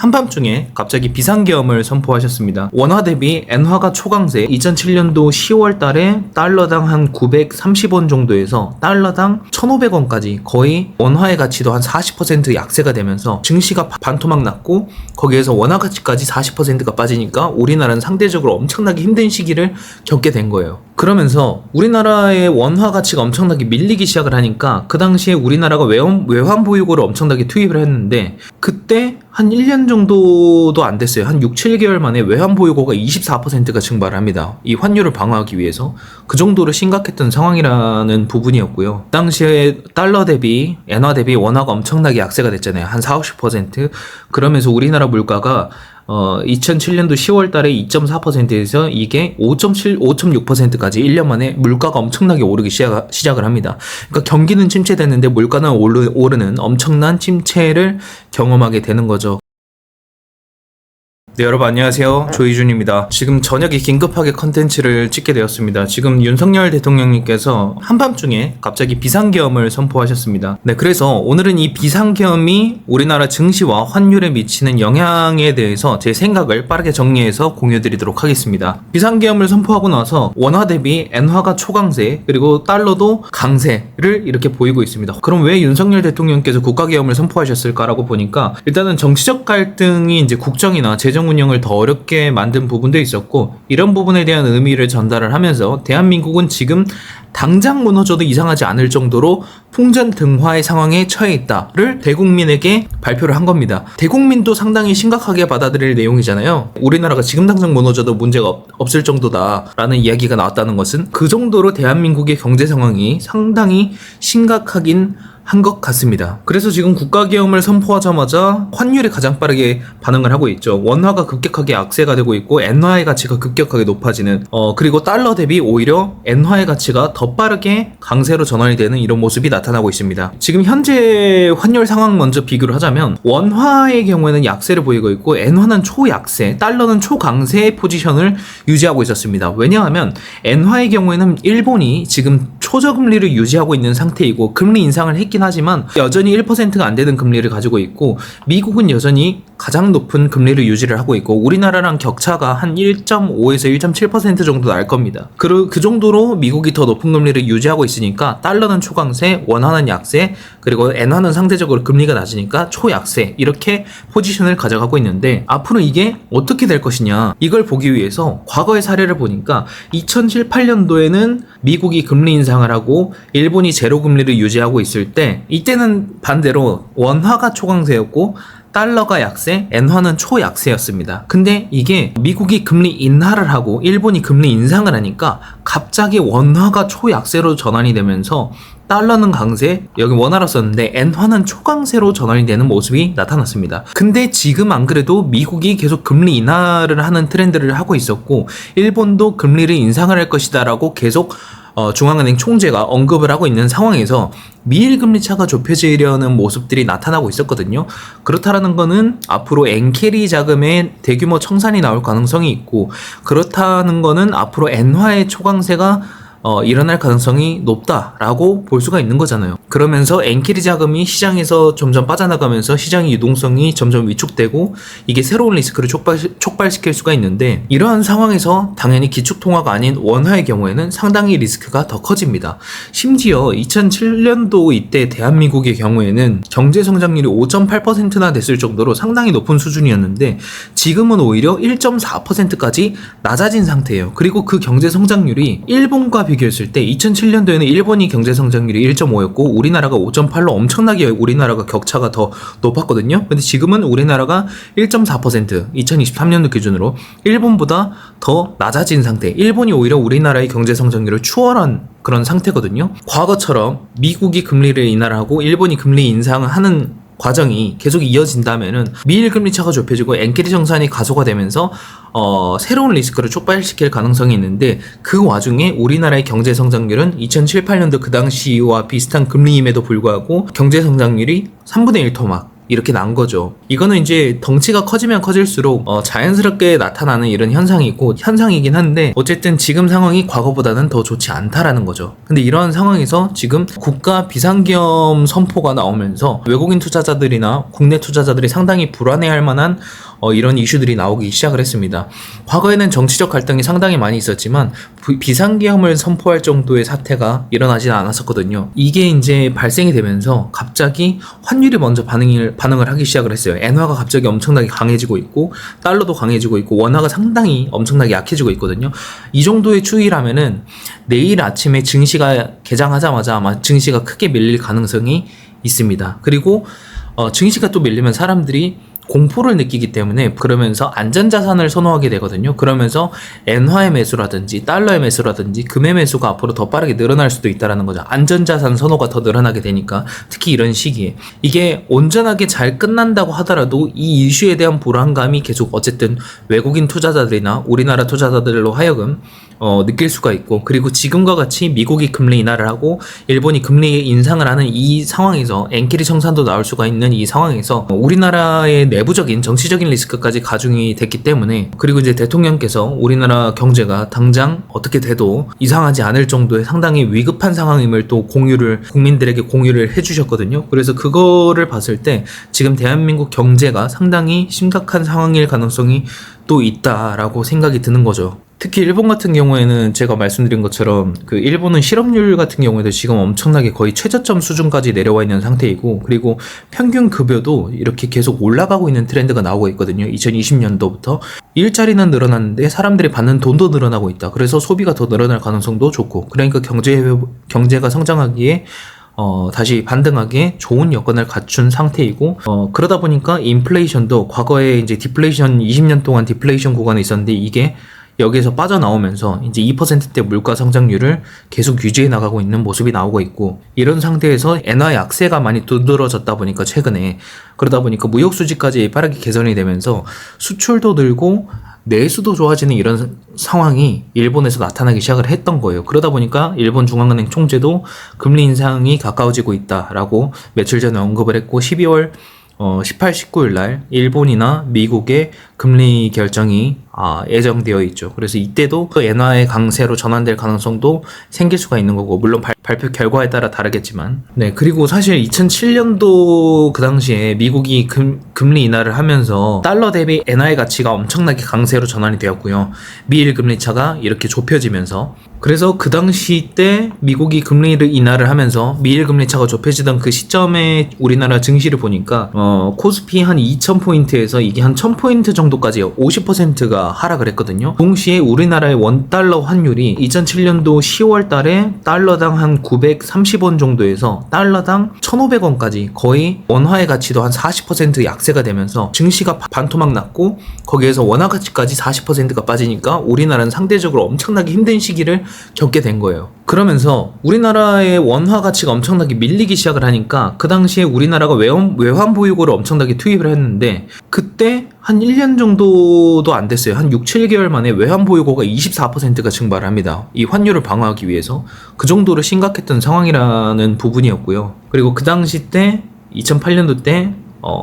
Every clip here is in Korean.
한밤중에 갑자기 비상계엄을 선포하셨습니다. 원화 대비 엔화가 초강세, 2007년도 10월 달에 달러당 한 930원 정도에서 달러당 1,500원까지 거의 원화의 가치도 한 40% 약세가 되면서 증시가 반토막 났고, 거기에서 원화 가치까지 40%가 빠지니까 우리나라는 상대적으로 엄청나게 힘든 시기를 겪게 된 거예요. 그러면서 우리나라의 원화 가치가 엄청나게 밀리기 시작을 하니까 그 당시에 우리나라가 외환 보유고를 엄청나게 투입을 했는데, 그때 한 1년 정도도 안 됐어요. 한 6, 7개월 만에 외환 보유고가 24%가 증발을 합니다. 이 환율을 방어하기 위해서. 그 정도로 심각했던 상황이라는 부분이었고요. 당시에 달러 대비 엔화 대비 원화가 엄청나게 약세가 됐잖아요. 한 4, 50%. 그러면서 우리나라 물가가 2007년도 10월 달에 2.4%에서 이게 5.7, 5.6%까지 1년 만에 물가가 엄청나게 오르기 시작을 합니다. 그러니까 경기는 침체됐는데 물가는 오르는 엄청난 침체를 경험하게 되는 거죠. 네, 여러분 안녕하세요. 조이준입니다. 지금 저녁에 긴급하게 컨텐츠를 찍게 되었습니다. 지금 윤석열 대통령님께서 한밤중에 갑자기 비상계엄을 선포하셨습니다. 네, 그래서 오늘은 이 비상계엄이 우리나라 증시와 환율에 미치는 영향에 대해서 제 생각을 빠르게 정리해서 공유드리도록 하겠습니다. 비상계엄을 선포하고 나서 원화 대비 엔화가 초강세, 그리고 달러도 강세를 이렇게 보이고 있습니다. 그럼 왜 윤석열 대통령께서 국가계엄을 선포하셨을까라고 보니까, 일단은 정치적 갈등이 이제 국정이나 재정 운영을 더 어렵게 만든 부분도 있었고, 이런 부분에 대한 의미를 전달을 하면서 대한민국은 지금 당장 무너져도 이상하지 않을 정도로 풍전등화의 상황에 처해 있다를 대국민에게 발표를 한 겁니다. 대국민도 상당히 심각하게 받아들일 내용이잖아요. 우리나라가 지금 당장 무너져도 문제가 없을 정도다라는 이야기가 나왔다는 것은 그 정도로 대한민국의 경제 상황이 상당히 심각하긴 한 것 같습니다. 그래서 지금 국가계엄을 선포하자마자 환율이 가장 빠르게 반응을 하고 있죠. 원화가 급격하게 약세가 되고 있고, 엔화의 가치가 급격하게 높아지는, 그리고 달러 대비 오히려 엔화의 가치가 더 빠르게 강세로 전환이 되는 이런 모습이 나타나고 있습니다. 지금 현재 환율 상황 먼저 비교를 하자면, 원화의 경우에는 약세를 보이고 있고, 엔화는 초약세, 달러는 초강세 포지션을 유지하고 있었습니다. 왜냐하면 엔화의 경우에는 일본이 지금 초저금리를 유지하고 있는 상태이고, 금리 인상을 했기 하지만 여전히 1%가 안 되는 금리를 가지고 있고, 미국은 여전히 가장 높은 금리를 유지를 하고 있고, 우리나라랑 격차가 한 1.5에서 1.7% 정도 날 겁니다. 그 정도로 미국이 더 높은 금리를 유지하고 있으니까 달러는 초강세, 원화는 약세, 그리고 엔화는 상대적으로 금리가 낮으니까 초약세, 이렇게 포지션을 가져가고 있는데, 앞으로 이게 어떻게 될 것이냐, 이걸 보기 위해서 과거의 사례를 보니까 2007, 8년도에는 미국이 금리 인상을 하고 일본이 제로 금리를 유지하고 있을 때, 이때는 반대로 원화가 초강세였고 달러가 약세, 엔화는 초약세였습니다. 근데 이게 미국이 금리 인하를 하고 일본이 금리 인상을 하니까 갑자기 원화가 초약세로 전환이 되면서 달러는 강세, 여기 원화로 썼는데 엔화는 초강세로 전환이 되는 모습이 나타났습니다. 근데 지금 안 그래도 미국이 계속 금리 인하를 하는 트렌드를 하고 있었고, 일본도 금리를 인상을 할 것이다 라고 계속 중앙은행 총재가 언급을 하고 있는 상황에서 미일 금리 차가 좁혀지려는 모습들이 나타나고 있었거든요. 그렇다라는 거는 앞으로 엔캐리 자금의 대규모 청산이 나올 가능성이 있고, 그렇다는 거는 앞으로 엔화의 초강세가 일어날 가능성이 높다라고 볼 수가 있는 거잖아요. 그러면서 엔캐리 자금이 시장에서 점점 빠져나가면서 시장의 유동성이 점점 위축되고, 이게 새로운 리스크를 촉발시킬 수가 있는데, 이러한 상황에서 당연히 기축통화가 아닌 원화의 경우에는 상당히 리스크가 더 커집니다. 심지어 2007년도 이때 대한민국의 경우에는 경제성장률이 5.8%나 됐을 정도로 상당히 높은 수준이었는데, 지금은 오히려 1.4%까지 낮아진 상태예요. 그리고 그 경제성장률이 일본과 비교했을 때 2007년도에는 일본이 경제성장률이 1.5였고 우리나라가 5.8로 엄청나게 우리나라가 격차가 더 높았거든요. 근데 지금은 우리나라가 1.4%, 2023년도 기준으로 일본보다 더 낮아진 상태. 일본이 오히려 우리나라의 경제성장률을 추월한 그런 상태거든요. 과거처럼 미국이 금리를 인하를 하고 일본이 금리 인상을 하는 과정이 계속 이어진다면은 미일 금리 차가 좁혀지고 엔캐리 정산이 가속화되면서 새로운 리스크를 촉발시킬 가능성이 있는데, 그 와중에 우리나라의 경제 성장률은 2007, 8년도 그 당시와 비슷한 금리임에도 불구하고 경제 성장률이 3분의 1 토막, 이렇게 난 거죠. 이거는 이제 덩치가 커지면 커질수록 자연스럽게 나타나는 이런 현상이긴 한데 어쨌든 지금 상황이 과거보다는 더 좋지 않다라는 거죠. 근데 이런 상황에서 지금 국가 비상계엄 선포가 나오면서 외국인 투자자들이나 국내 투자자들이 상당히 불안해할 만한 이런 이슈들이 나오기 시작을 했습니다. 과거에는 정치적 갈등이 상당히 많이 있었지만 비상계엄을 선포할 정도의 사태가 일어나지는 않았었거든요. 이게 이제 발생이 되면서 갑자기 환율이 먼저 반응을 하기 시작을 했어요. 엔화가 갑자기 엄청나게 강해지고 있고 달러도 강해지고 있고 원화가 상당히 엄청나게 약해지고 있거든요. 이 정도의 추이라면은 내일 아침에 증시가 개장하자마자 아마 증시가 크게 밀릴 가능성이 있습니다. 그리고 증시가 또 밀리면 사람들이 공포를 느끼기 때문에 그러면서 안전자산을 선호하게 되거든요. 그러면서 엔화의 매수라든지 달러의 매수라든지 금의 매수가 앞으로 더 빠르게 늘어날 수도 있다는 거죠. 안전자산 선호가 더 늘어나게 되니까 특히 이런 시기에 이게 온전하게 잘 끝난다고 하더라도 이 이슈에 대한 불안감이 계속 어쨌든 외국인 투자자들이나 우리나라 투자자들로 하여금 느낄 수가 있고 그리고 지금과 같이 미국이 금리 인하를 하고 일본이 금리 인상을 하는 이 상황에서 엔키리 청산도 나올 수가 있는 이 상황에서 우리나라의 내부적인 정치적인 리스크까지 가중이 됐기 때문에 그리고 이제 대통령께서 우리나라 경제가 당장 어떻게 돼도 이상하지 않을 정도의 상당히 위급한 상황임을 또 국민들에게 공유를 해주셨거든요. 그래서 그거를 봤을 때 지금 대한민국 경제가 상당히 심각한 상황일 가능성이 또 있다라고 생각이 드는 거죠. 특히 일본 같은 경우에는 제가 말씀드린 것처럼 그 일본은 실업률 같은 경우에도 지금 엄청나게 거의 최저점 수준까지 내려와 있는 상태이고 그리고 평균 급여도 이렇게 계속 올라가고 있는 트렌드가 나오고 있거든요. 2020년도부터 일자리는 늘어났는데 사람들이 받는 돈도 늘어나고 있다. 그래서 소비가 더 늘어날 가능성도 좋고 그러니까 경제가 성장하기에 다시 반등하기에 좋은 여건을 갖춘 상태이고 그러다 보니까 인플레이션도 과거에 이제 디플레이션 20년 동안 디플레이션 구간에 있었는데 이게 여기에서 빠져나오면서 이제 2%대 물가 성장률을 계속 유지해 나가고 있는 모습이 나오고 있고 이런 상태에서 엔화 약세가 많이 두드러졌다 보니까 최근에 그러다 보니까 무역 수지까지 빠르게 개선이 되면서 수출도 늘고 내수도 좋아지는 이런 상황이 일본에서 나타나기 시작을 했던 거예요. 그러다 보니까 일본 중앙은행 총재도 금리 인상이 가까워지고 있다라고 며칠 전에 언급을 했고 12월 18, 19일 날 일본이나 미국의 금리 결정이 예정되어 있죠. 그래서 이때도 그 엔화의 강세로 전환될 가능성도 생길 수가 있는 거고 물론 발표 결과에 따라 다르겠지만 네 그리고 사실 2007년도 그 당시에 미국이 금리 인하를 하면서 달러 대비 엔화의 가치가 엄청나게 강세로 전환이 되었고요. 미일 금리 차가 이렇게 좁혀지면서 그래서 그 당시 때 미국이 금리를 인하를 하면서 미일 금리 차가 좁혀지던 그 시점에 우리나라 증시를 보니까 코스피 한 2000포인트에서 이게 한 1000포인트 정도까지 50%가 하락을 했거든요. 동시에 우리나라의 원달러 환율이 2007년도 10월 달에 달러당 한 930원 정도에서 달러당 1,500원까지 거의 원화의 가치도 한 40% 약세가 되면서 증시가 반토막 났고 거기에서 원화 가치까지 40%가 빠지니까 우리나라는 상대적으로 엄청나게 힘든 시기를 겪게 된 거예요. 그러면서 우리나라의 원화 가치가 엄청나게 밀리기 시작을 하니까 그 당시에 우리나라가 외환 보유고를 엄청나게 투입을 했는데 그때 한 1년 정도도 안 됐어요. 한 6, 7개월 만에 외환 보유고가 24%가 증발을 합니다. 이 환율을 방어하기 위해서 그 정도로 심각했던 상황이라는 부분이었고요. 그리고 그 당시 때 2008년도 때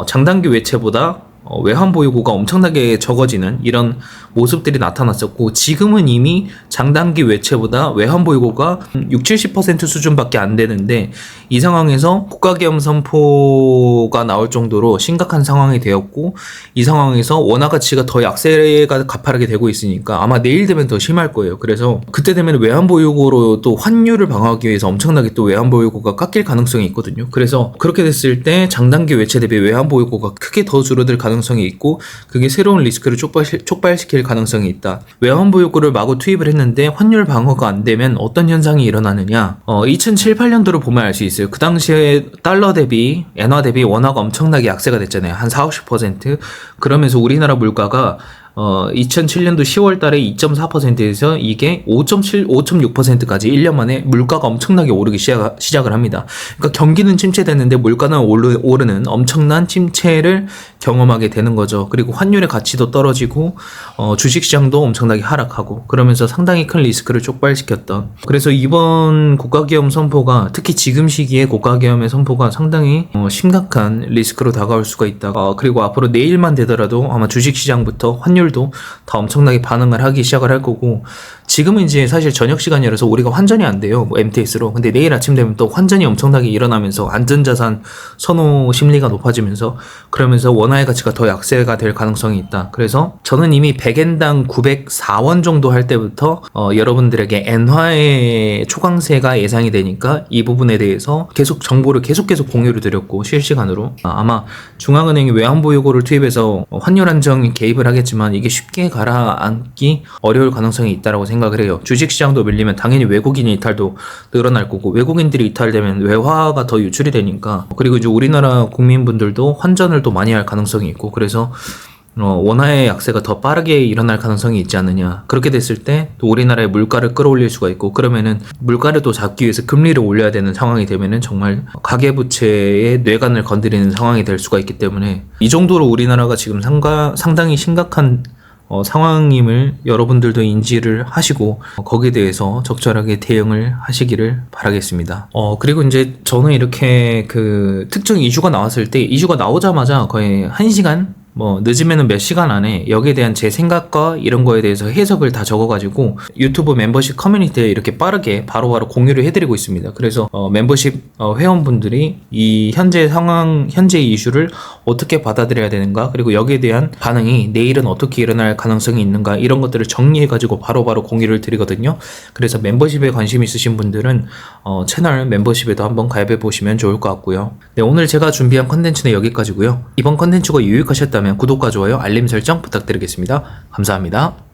장단기 외채보다 외환 보유고가 엄청나게 적어지는 이런 모습들이 나타났었고 지금은 이미 장단기 외채보다 외환 보유고가 6, 70% 수준밖에 안 되는데 이 상황에서 국가계엄 선포가 나올 정도로 심각한 상황이 되었고 이 상황에서 원화 가치가 더 약세가 가파르게 되고 있으니까 아마 내일 되면 더 심할 거예요. 그래서 그때 되면 외환 보유고로 또 환율을 방어하기 위해서 엄청나게 또 외환 보유고가 깎일 가능성이 있거든요. 그래서 그렇게 됐을 때 장단기 외채 대비 외환 보유고가 크게 더 줄어들 가능성이 있고 그게 새로운 리스크를 촉발시킬 가능성이 있다. 외환 보유고를 마구 투입을 했는데 환율 방어가 안 되면 어떤 현상이 일어나느냐 2007, 8년도를 보면 알 수 있어요. 그 당시에 달러 대비 엔화 대비 원화가 엄청나게 약세가 됐잖아요. 한 40, 50%. 그러면서 우리나라 물가가 2007년도 10월 달에 2.4%에서 이게 5.6%까지 1년 만에 물가가 엄청나게 오르기 시작을 합니다. 그러니까 경기는 침체됐는데 물가는 오르는 엄청난 침체를 경험하게 되는 거죠. 그리고 환율의 가치도 떨어지고 주식시장도 엄청나게 하락하고 그러면서 상당히 큰 리스크를 촉발시켰던, 그래서 이번 고가계엄 선포가 특히 지금 시기에 고가계엄의 선포가 상당히 심각한 리스크로 다가올 수가 있다. 그리고 앞으로 내일만 되더라도 아마 주식시장부터 환율도 다 엄청나게 반응을 하기 시작을 할 거고, 지금은 이제 사실 저녁 시간이라서 우리가 환전이 안 돼요, 뭐 MTS로. 근데 내일 아침 되면 또 환전이 엄청나게 일어나면서 안전자산 선호 심리가 높아지면서 그러면서 원화의 가치가 더 약세가 될 가능성이 있다. 그래서 저는 이미 100엔당 904원 정도 할 때부터 여러분들에게 엔화의 초강세가 예상이 되니까 이 부분에 대해서 계속 정보를 계속 공유를 드렸고, 실시간으로 아마 중앙은행이 외환보유고를 투입해서 환율 안정에 개입을 하겠지만 이게 쉽게 가라앉기 어려울 가능성이 있다라고 생각을 해요. 주식시장도 밀리면 당연히 외국인 이탈도 늘어날 거고, 외국인들이 이탈되면 외화가 더 유출이 되니까, 그리고 이제 우리나라 국민분들도 환전을 또 많이 할 가능성이 있고, 그래서 원화의 약세가 더 빠르게 일어날 가능성이 있지 않느냐. 그렇게 됐을 때 또 우리나라의 물가를 끌어올릴 수가 있고, 그러면은 물가를 또 잡기 위해서 금리를 올려야 되는 상황이 되면은 정말 가계부채의 뇌관을 건드리는 상황이 될 수가 있기 때문에, 이 정도로 우리나라가 지금 상당히 심각한 상황임을 여러분들도 인지를 하시고 거기에 대해서 적절하게 대응을 하시기를 바라겠습니다. 그리고 이제 저는 이렇게 그 특정 이슈가 나왔을 때 이슈가 나오자마자 거의 1시간 늦으면은 몇 시간 안에 여기에 대한 제 생각과 이런 거에 대해서 해석을 다 적어가지고 유튜브 멤버십 커뮤니티에 이렇게 빠르게 바로바로 공유를 해드리고 있습니다. 그래서 멤버십 회원분들이 이 현재 상황, 현재 이슈를 어떻게 받아들여야 되는가, 그리고 여기에 대한 반응이 내일은 어떻게 일어날 가능성이 있는가, 이런 것들을 정리해가지고 바로바로 공유를 드리거든요. 그래서 멤버십에 관심 있으신 분들은 채널 멤버십에도 한번 가입해 보시면 좋을 것 같고요. 네, 오늘 제가 준비한 컨텐츠는 여기까지고요. 이번 컨텐츠가 유익하셨다면 구독과 좋아요, 알림 설정 부탁드리겠습니다. 감사합니다.